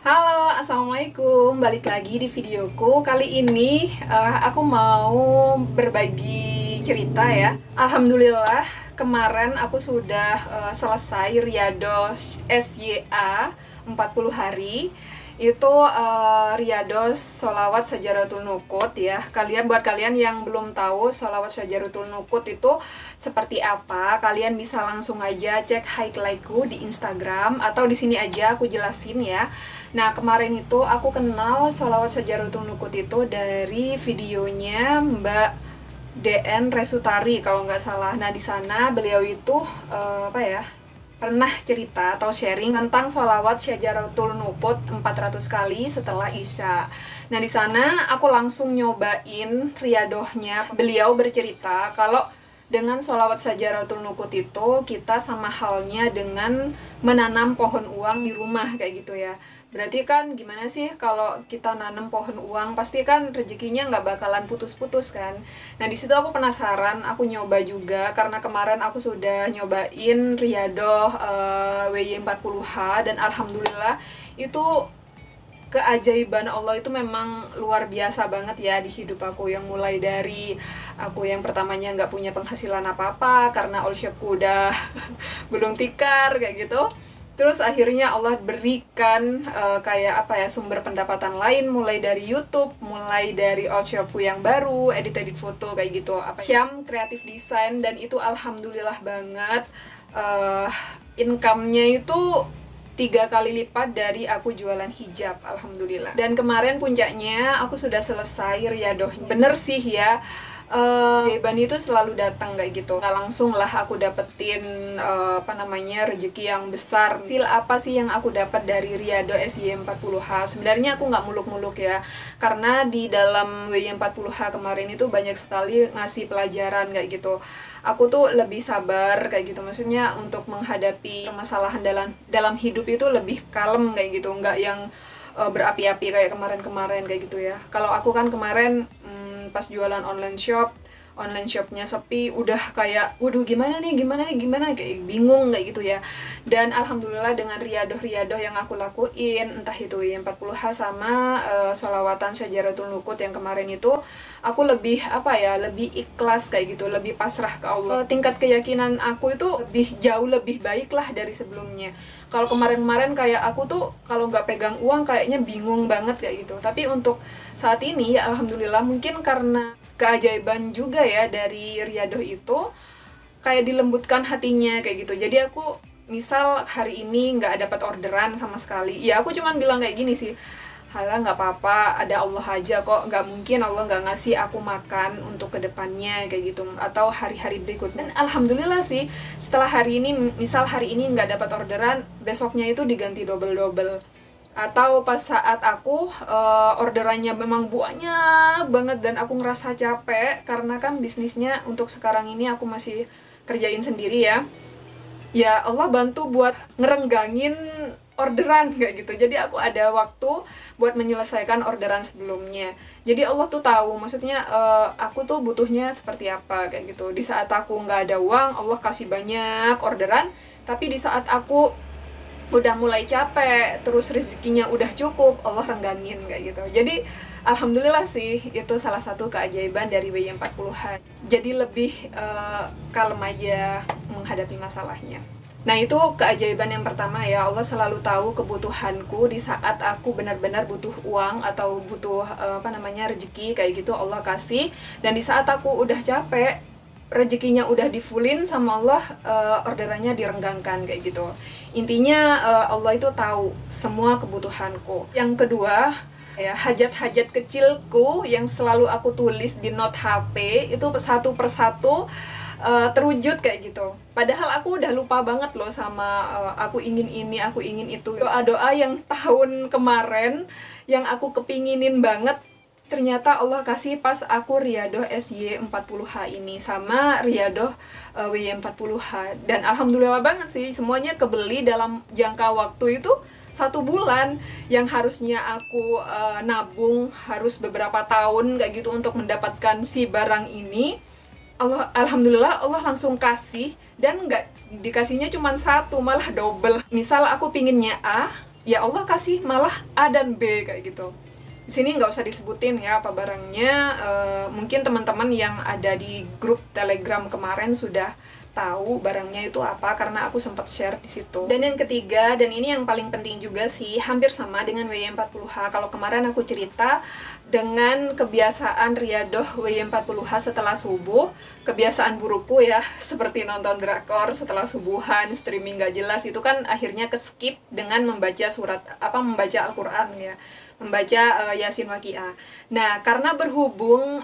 Halo, assalamualaikum. Balik lagi di videoku. Kali ini aku mau berbagi cerita ya. Alhamdulillah, kemarin aku sudah selesai Riyadhah SYA 40 hari. Itu Riyadhah Sholawat Syajaratul Nuqut ya. Buat kalian yang belum tahu Sholawat Syajaratul Nuqut itu seperti apa, kalian bisa langsung aja cek highlightku di Instagram atau di sini aja aku jelasin ya. Nah, kemarin itu aku kenal Sholawat Syajaratul Nuqut itu dari videonya Mbak DN Resutari kalau nggak salah. Nah, di sana beliau itu pernah cerita atau sharing tentang sholawat Syajaratul Nuqut 400 kali setelah Isya. Nah, di sana aku langsung nyobain riyadohnya. Beliau bercerita kalau dengan sholawat Syajaratul Nuqut itu kita sama halnya dengan menanam pohon uang di rumah kayak gitu ya. Berarti kan gimana sih kalau kita nanam pohon uang, pasti kan rezekinya nggak bakalan putus-putus kan. Nah, di situ aku penasaran, aku nyoba juga karena kemarin aku sudah nyobain Riyadhah WY40H dan alhamdulillah itu keajaiban Allah itu memang luar biasa banget ya di hidup aku. Yang mulai dari aku yang pertamanya nggak punya penghasilan apa-apa karena all shopku udah belum tikar kayak gitu. Terus akhirnya Allah berikan sumber pendapatan lain, mulai dari YouTube, mulai dari all shopku yang baru, edit foto kayak gitu, Syam kreatif desain, dan itu alhamdulillah banget income-nya itu 3 kali lipat dari aku jualan hijab, alhamdulillah. Dan kemarin puncaknya aku sudah selesai riyadoh. Bener sih ya, keajaiban itu selalu datang kayak gitu. Nggak langsung lah aku dapetin rezeki yang besar. Hasil apa sih yang aku dapat dari Riyadhah SY40H? Sebenarnya aku nggak muluk-muluk ya, karena di dalam WY40H kemarin itu banyak sekali ngasih pelajaran kayak gitu. Aku tuh lebih sabar kayak gitu, maksudnya untuk menghadapi permasalahan dalam hidup itu lebih kalem kayak gitu, nggak yang berapi-api kayak kemarin-kemarin kayak gitu ya. Kalau aku kan kemarin pas jualan online shopnya sepi, udah kayak waduh gimana nih kayak bingung kayak gitu ya. Dan alhamdulillah dengan riyadoh yang aku lakuin, entah itu yang 40H sama sholawatan Syajaratul Nuqut yang kemarin itu, aku lebih lebih ikhlas kayak gitu, lebih pasrah ke Allah. Tingkat keyakinan aku itu jauh lebih baik lah dari sebelumnya. Kalau kemarin-kemarin kayak aku tuh kalau nggak pegang uang kayaknya bingung banget kayak gitu. Tapi untuk saat ini ya alhamdulillah, mungkin karena keajaiban juga ya dari Riyadhah itu, kayak dilembutkan hatinya kayak gitu. Jadi aku misal hari ini nggak dapat orderan sama sekali, ya aku cuman bilang kayak gini sih, halah nggak apa-apa, ada Allah aja kok, nggak mungkin Allah nggak ngasih aku makan untuk kedepannya kayak gitu, atau hari-hari berikutnya. Dan alhamdulillah sih, setelah hari ini, misal hari ini nggak dapat orderan, besoknya itu diganti double-double. Atau pas saat aku orderannya memang banyak banget dan aku ngerasa capek, karena kan bisnisnya untuk sekarang ini aku masih kerjain sendiri ya. Ya Allah bantu buat ngerenggangin orderan kayak gitu. Jadi aku ada waktu buat menyelesaikan orderan sebelumnya. Jadi Allah tuh tahu, maksudnya aku tuh butuhnya seperti apa kayak gitu. Di saat aku nggak ada uang, Allah kasih banyak orderan. Tapi di saat aku udah mulai capek, terus rezekinya udah cukup, Allah renggangin kayak gitu. Jadi alhamdulillah sih, itu salah satu keajaiban dari WY40H. Jadi lebih kalem aja menghadapi masalahnya. Nah, itu keajaiban yang pertama ya. Allah selalu tahu kebutuhanku di saat aku benar-benar butuh uang atau butuh rezeki kayak gitu, Allah kasih. Dan di saat aku udah capek, rezekinya udah di-fullin sama Allah, orderannya direnggangkan kayak gitu. Intinya Allah itu tahu semua kebutuhanku. Yang kedua, ya, hajat-hajat kecilku yang selalu aku tulis di note HP itu satu persatu terwujud kayak gitu. Padahal aku udah lupa banget loh sama aku ingin ini, aku ingin itu. Doa-doa yang tahun kemarin yang aku kepinginin banget, ternyata Allah kasih pas aku Riyadhah SY40H ini sama Riyadhah WY40H. Dan alhamdulillah banget sih, semuanya kebeli dalam jangka waktu itu 1 bulan. Yang harusnya aku nabung harus beberapa tahun kayak gitu untuk mendapatkan si barang ini, alhamdulillah Allah langsung kasih. Dan nggak dikasihnya cuma 1, malah double. Misal aku pinginnya A, ya Allah kasih malah A dan B kayak gitu. Di sini nggak usah disebutin ya apa barangnya. Mungkin teman-teman yang ada di grup Telegram kemarin sudah tahu barangnya itu apa karena aku sempat share di situ. Dan yang ketiga, dan ini yang paling penting juga sih, hampir sama dengan WY40H. Kalau kemarin aku cerita dengan kebiasaan riyadoh WY40H setelah subuh, kebiasaan burukku ya seperti nonton drakor setelah subuhan, streaming gak jelas, itu kan akhirnya ke-skip dengan membaca membaca Al-Qur'an ya, membaca Yasin Waqiah. Nah, karena berhubung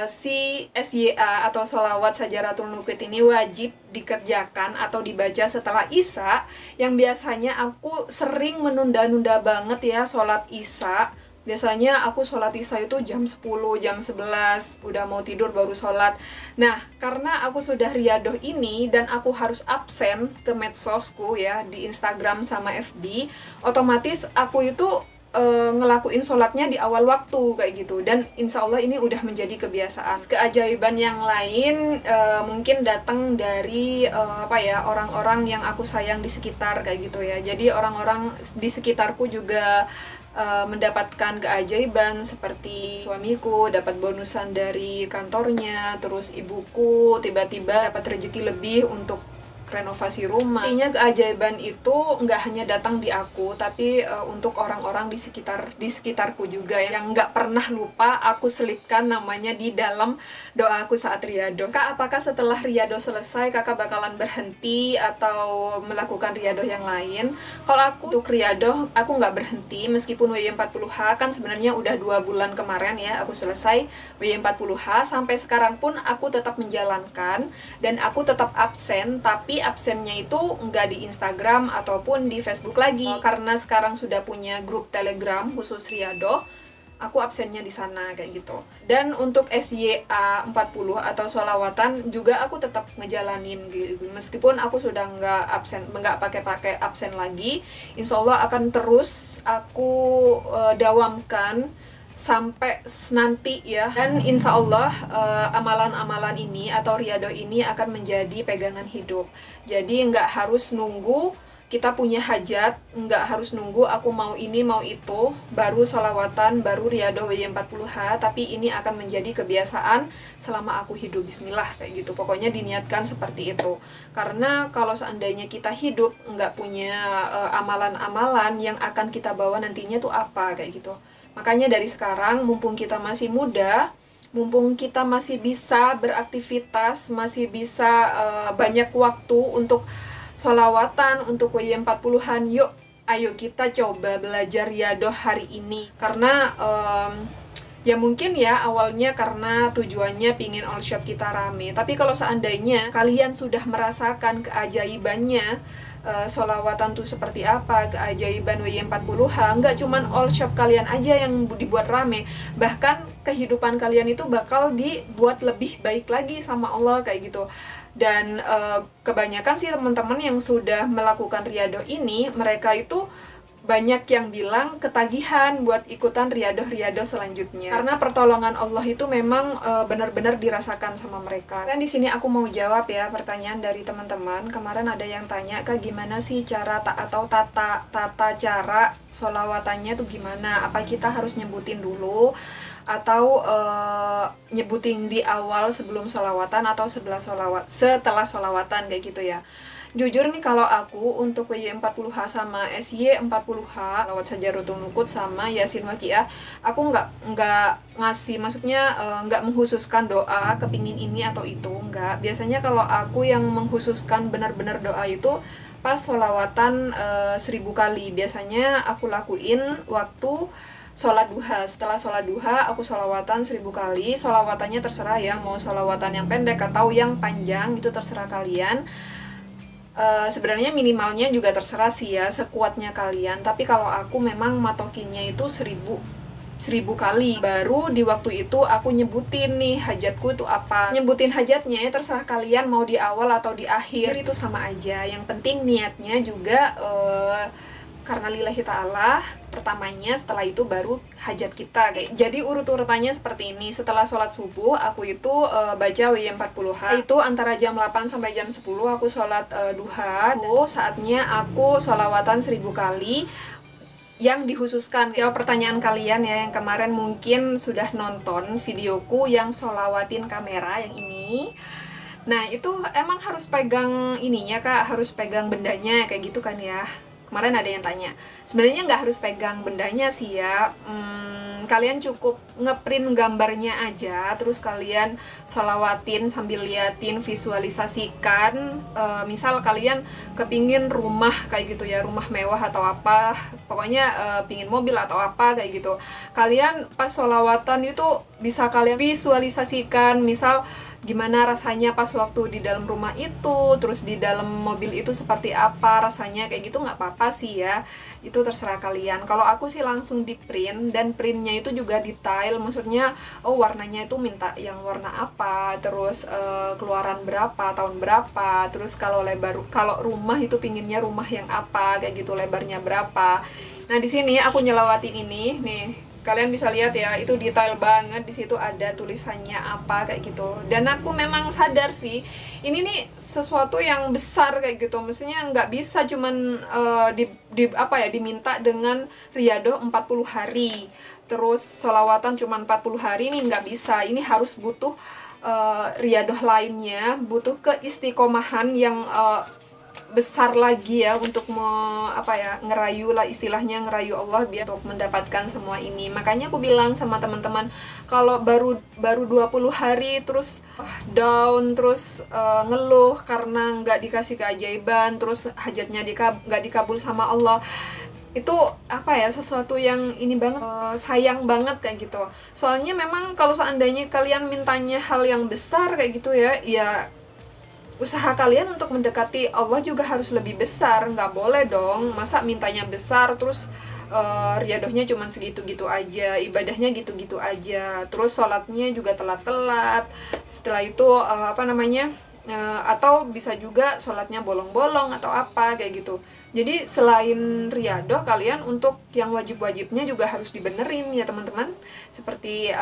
si SYA atau sholawat Sajaratul Nukut ini wajib dikerjakan atau dibaca setelah Isya, yang biasanya aku sering menunda-nunda banget ya sholat Isya. Biasanya aku sholat Isya itu jam 10, jam 11, udah mau tidur baru sholat. Nah, karena aku sudah riyadoh ini dan aku harus absen ke medsosku ya, di Instagram sama FB, otomatis aku itu ngelakuin sholatnya di awal waktu kayak gitu, dan insya Allah ini udah menjadi kebiasaan. Keajaiban yang lain mungkin datang dari orang-orang yang aku sayang di sekitar kayak gitu ya. Jadi orang-orang di sekitarku juga mendapatkan keajaiban, seperti suamiku dapat bonusan dari kantornya, terus ibuku tiba-tiba dapat rezeki lebih untuk renovasi rumah. Intinya keajaiban itu nggak hanya datang di aku, tapi untuk orang-orang di sekitarku juga yang nggak pernah lupa aku selipkan namanya di dalam doa aku saat riyadoh. Kak, apakah setelah riyadoh selesai kakak bakalan berhenti atau melakukan riyadoh yang lain? Kalau aku untuk riyadoh aku nggak berhenti, meskipun WY40H kan sebenarnya udah 2 bulan kemarin ya aku selesai WY40H, sampai sekarang pun aku tetap menjalankan dan aku tetap absen, tapi absennya itu nggak di Instagram ataupun di Facebook lagi, karena sekarang sudah punya grup Telegram khusus riyadoh, aku absennya di sana kayak gitu. Dan untuk SYA 40 atau sholawatan juga aku tetap ngejalanin gitu, meskipun aku sudah nggak pakai absen lagi. Insya Allah akan terus aku dawamkan sampai nanti ya, dan insya Allah amalan-amalan ini atau riyadoh ini akan menjadi pegangan hidup. Jadi nggak harus nunggu kita punya hajat, nggak harus nunggu aku mau ini mau itu baru sholawatan, baru riyadoh WY40H, tapi ini akan menjadi kebiasaan selama aku hidup. Bismillah kayak gitu, pokoknya diniatkan seperti itu. Karena kalau seandainya kita hidup nggak punya amalan-amalan yang akan kita bawa nantinya tuh apa kayak gitu. Makanya dari sekarang, mumpung kita masih muda, mumpung kita masih bisa beraktivitas, masih bisa banyak waktu untuk sholawatan, untuk WY40-an, yuk, ayo kita coba belajar riyadoh hari ini. Karena ya mungkin ya awalnya karena tujuannya pingin all shop kita rame, tapi kalau seandainya kalian sudah merasakan keajaibannya, sholawatan tuh seperti apa, keajaiban WY40H, nggak cuman all shop kalian aja yang dibuat rame, bahkan kehidupan kalian itu bakal dibuat lebih baik lagi sama Allah kayak gitu. Dan kebanyakan sih teman-teman yang sudah melakukan riyadoh ini, mereka itu banyak yang bilang ketagihan buat ikutan riyadoh-riyadoh selanjutnya, karena pertolongan Allah itu memang benar-benar dirasakan sama mereka. Dan di sini aku mau jawab ya pertanyaan dari teman-teman. Kemarin ada yang tanya, Kak, gimana sih cara tata cara sholawatannya tuh gimana? Apa kita harus nyebutin dulu atau nyebutin di awal sebelum sholawatan atau setelah sholawatan kayak gitu ya? Jujur nih, kalau aku untuk WY40H sama SY40H, lawat Sajaratul Nukut sama Yasin Waqiah, aku nggak ngasih, maksudnya nggak menghususkan doa kepingin ini atau itu, nggak. Biasanya kalau aku yang menghususkan benar-benar doa itu pas sholawatan 1000 kali. Biasanya aku lakuin waktu sholat duha. Setelah sholat duha aku sholawatan 1000 kali. Sholawatannya terserah ya, mau sholawatan yang pendek atau yang panjang, itu terserah kalian. Sebenarnya minimalnya juga terserah sih ya, sekuatnya kalian. Tapi kalau aku memang matokinnya itu 1000 kali. Baru di waktu itu aku nyebutin nih hajatku itu apa. Nyebutin hajatnya ya terserah kalian, mau di awal atau di akhir itu sama aja. Yang penting niatnya juga karena lillahi ta'ala pertamanya, setelah itu baru hajat kita. Jadi urut-urutannya seperti ini. Setelah sholat subuh aku itu baca WY40H, itu antara jam 8 sampai jam 10 aku sholat duha. Saatnya aku sholawatan 1000 kali. yang dikhususkan. Jawab pertanyaan kalian ya yang kemarin mungkin sudah nonton videoku yang sholawatin kamera yang ini. Nah itu emang harus pegang ininya kak, harus pegang bendanya kayak gitu kan ya. Kemarin ada yang tanya. Sebenarnya nggak harus pegang bendanya sih ya. Kalian cukup ngeprint gambarnya aja, terus kalian sholawatin sambil liatin, visualisasikan. Misal kalian kepingin rumah kayak gitu ya, rumah mewah atau apa, pokoknya pingin mobil atau apa kayak gitu. Kalian pas sholawatan itu bisa kalian visualisasikan, misal gimana rasanya pas waktu di dalam rumah itu, terus di dalam mobil itu seperti apa rasanya kayak gitu, nggak apa-apa sih ya, itu terserah kalian. Kalau aku sih langsung di print, dan printnya itu juga detail, maksudnya oh warnanya itu minta yang warna apa, terus keluaran berapa, tahun berapa, terus kalau rumah itu pinginnya rumah yang apa kayak gitu, lebarnya berapa. Nah di sini aku nyelawatin ini nih. Kalian bisa lihat ya, itu detail banget, di situ ada tulisannya apa kayak gitu. Dan aku memang sadar sih, ini nih sesuatu yang besar kayak gitu. Maksudnya nggak bisa cuman diminta dengan riyadoh 40 hari. Terus sholawatan cuma 40 hari, ini nggak bisa. Ini harus butuh riyadoh lainnya, butuh keistiqomahan yang besar lagi ya untuk ngerayu lah, istilahnya ngerayu Allah biar untuk mendapatkan semua ini. Makanya aku bilang sama teman-teman, kalau baru 20 hari terus down, terus ngeluh karena nggak dikasih keajaiban, terus hajatnya nggak dikabul sama Allah, itu sesuatu yang ini banget, sayang banget kayak gitu. Soalnya memang kalau seandainya kalian mintanya hal yang besar kayak gitu ya usaha kalian untuk mendekati Allah juga harus lebih besar. Nggak boleh dong masa mintanya besar terus riyadohnya cuma segitu-gitu aja, ibadahnya gitu-gitu aja, terus sholatnya juga telat-telat, setelah itu atau bisa juga sholatnya bolong-bolong atau apa kayak gitu. Jadi selain riyadoh, kalian untuk yang wajib-wajibnya juga harus dibenerin ya teman-teman, seperti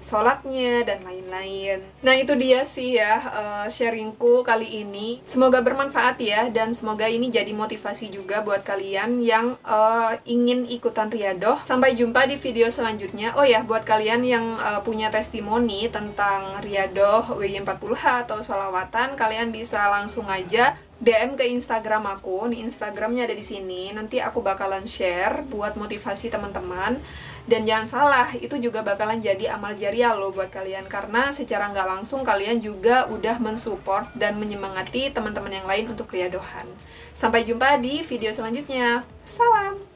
sholatnya dan lain-lain. Nah itu dia sih ya sharingku kali ini. Semoga bermanfaat ya, dan semoga ini jadi motivasi juga buat kalian yang ingin ikutan riyadoh. Sampai jumpa di video selanjutnya. Oh ya, buat kalian yang punya testimoni tentang riyadoh WY40H atau sholawatan, kalian bisa langsung aja DM ke Instagram aku. Nih Instagramnya ada di sini. Nanti aku bakalan share buat motivasi teman-teman. Dan jangan salah, itu juga bakalan jadi amal jariah loh buat kalian, karena secara nggak langsung kalian juga udah mensupport dan menyemangati teman-teman yang lain untuk riyadohan. Sampai jumpa di video selanjutnya. Salam.